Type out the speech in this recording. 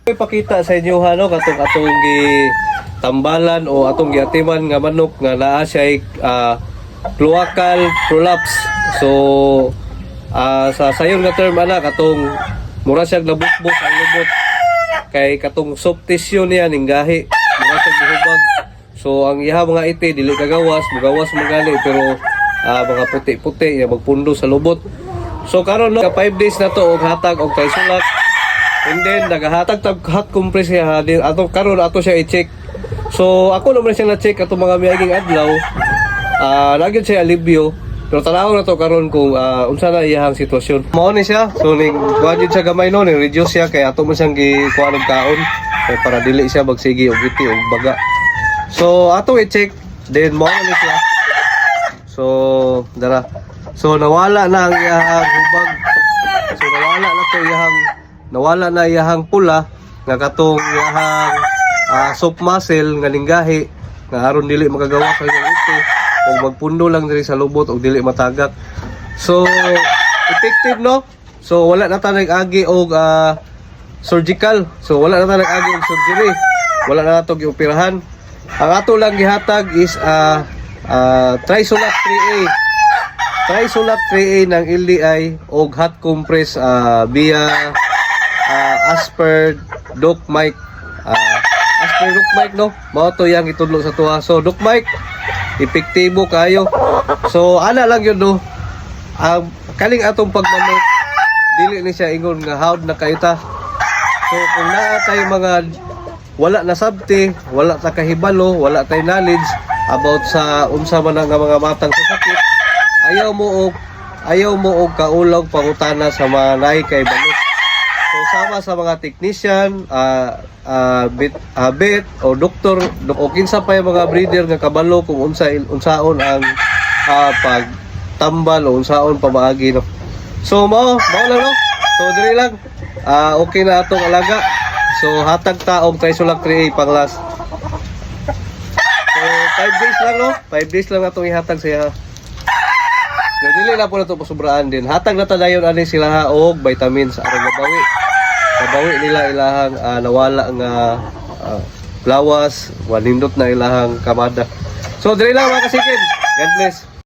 Ipakita sa inyo no katong atong gi tambalan o atong giatiman nga manok nga naa siya cloacal prolapse. So sa sayon nga term ana katong mura siya nabusbos ang lubot kay katong soft tissue niya ning gahi mura siya gihubag. So ang iha mga iti dili kagawas, mugawas magali pero mga puti-puti nga magpundo sa lubot. So karon no 5 days na to og hatag og trisulak. And then nagahatag tag hot compress siya din ato karon ato siya i-check. So ako naman siya na-check ato mga miaging adlaw. Lagi siya alibyo. Pero tanawon na to karon kung unsa na iyang sitwasyon. Mao ni siya. So ning kuan siya gamay no, ni reduce siya kay ato man siyang gikuan og kaon kay para dili siya magsigi og iti og baga. So ato i-check then mao ni siya. So dara. So nawala na ang iyang hubag. So nawala na iyahang pula nga katong iyahang soft muscle nga linggahi nga aron dili magagawa sa iyang iti o magpundo lang diri sa lubot o dili matagak. So effective no. So wala na ta nag-agi og surgical. So wala na ta nag-agi og surgery. Wala na nato gioperahan. Ang ato lang gihatag is Trisulak 3A. Trisulak 3A ng LDI og hot compress via Asper Doc Mike. Asper Doc Mike no. Mao to yang itudlo sa tuwa. So Doc Mike epektibo kayo. So ana lang yun no. Kaling atong pagmanok dili ni siya ingon nga hawd na kayo ta. So kung naa tayo mga wala na sabti, wala ta kahibalo, wala tay knowledge about sa unsa man nga mga matang sa sakit, ayaw mo og kaulaw pangutana sa mga naay kay balot. So sama sa mga technician, vet o doktor o kinsa pa yung mga breeder nga kabalo kung unsaon ang pagtambal o unsaon pamaagi no. So mao lang no. So diri lang okay na atong alaga. So hatag ta og Trisulak 3A pang last. So 5 days lang no. 5 days lang atong ihatag siya. So dili na po na ito pasubraan din. Hatag na tadayon ani sila ha og vitamins aron mabawi nila ilahang nawala nga lawas, wanindot na ilahang kamada. So dili lang mga kasikid. God bless.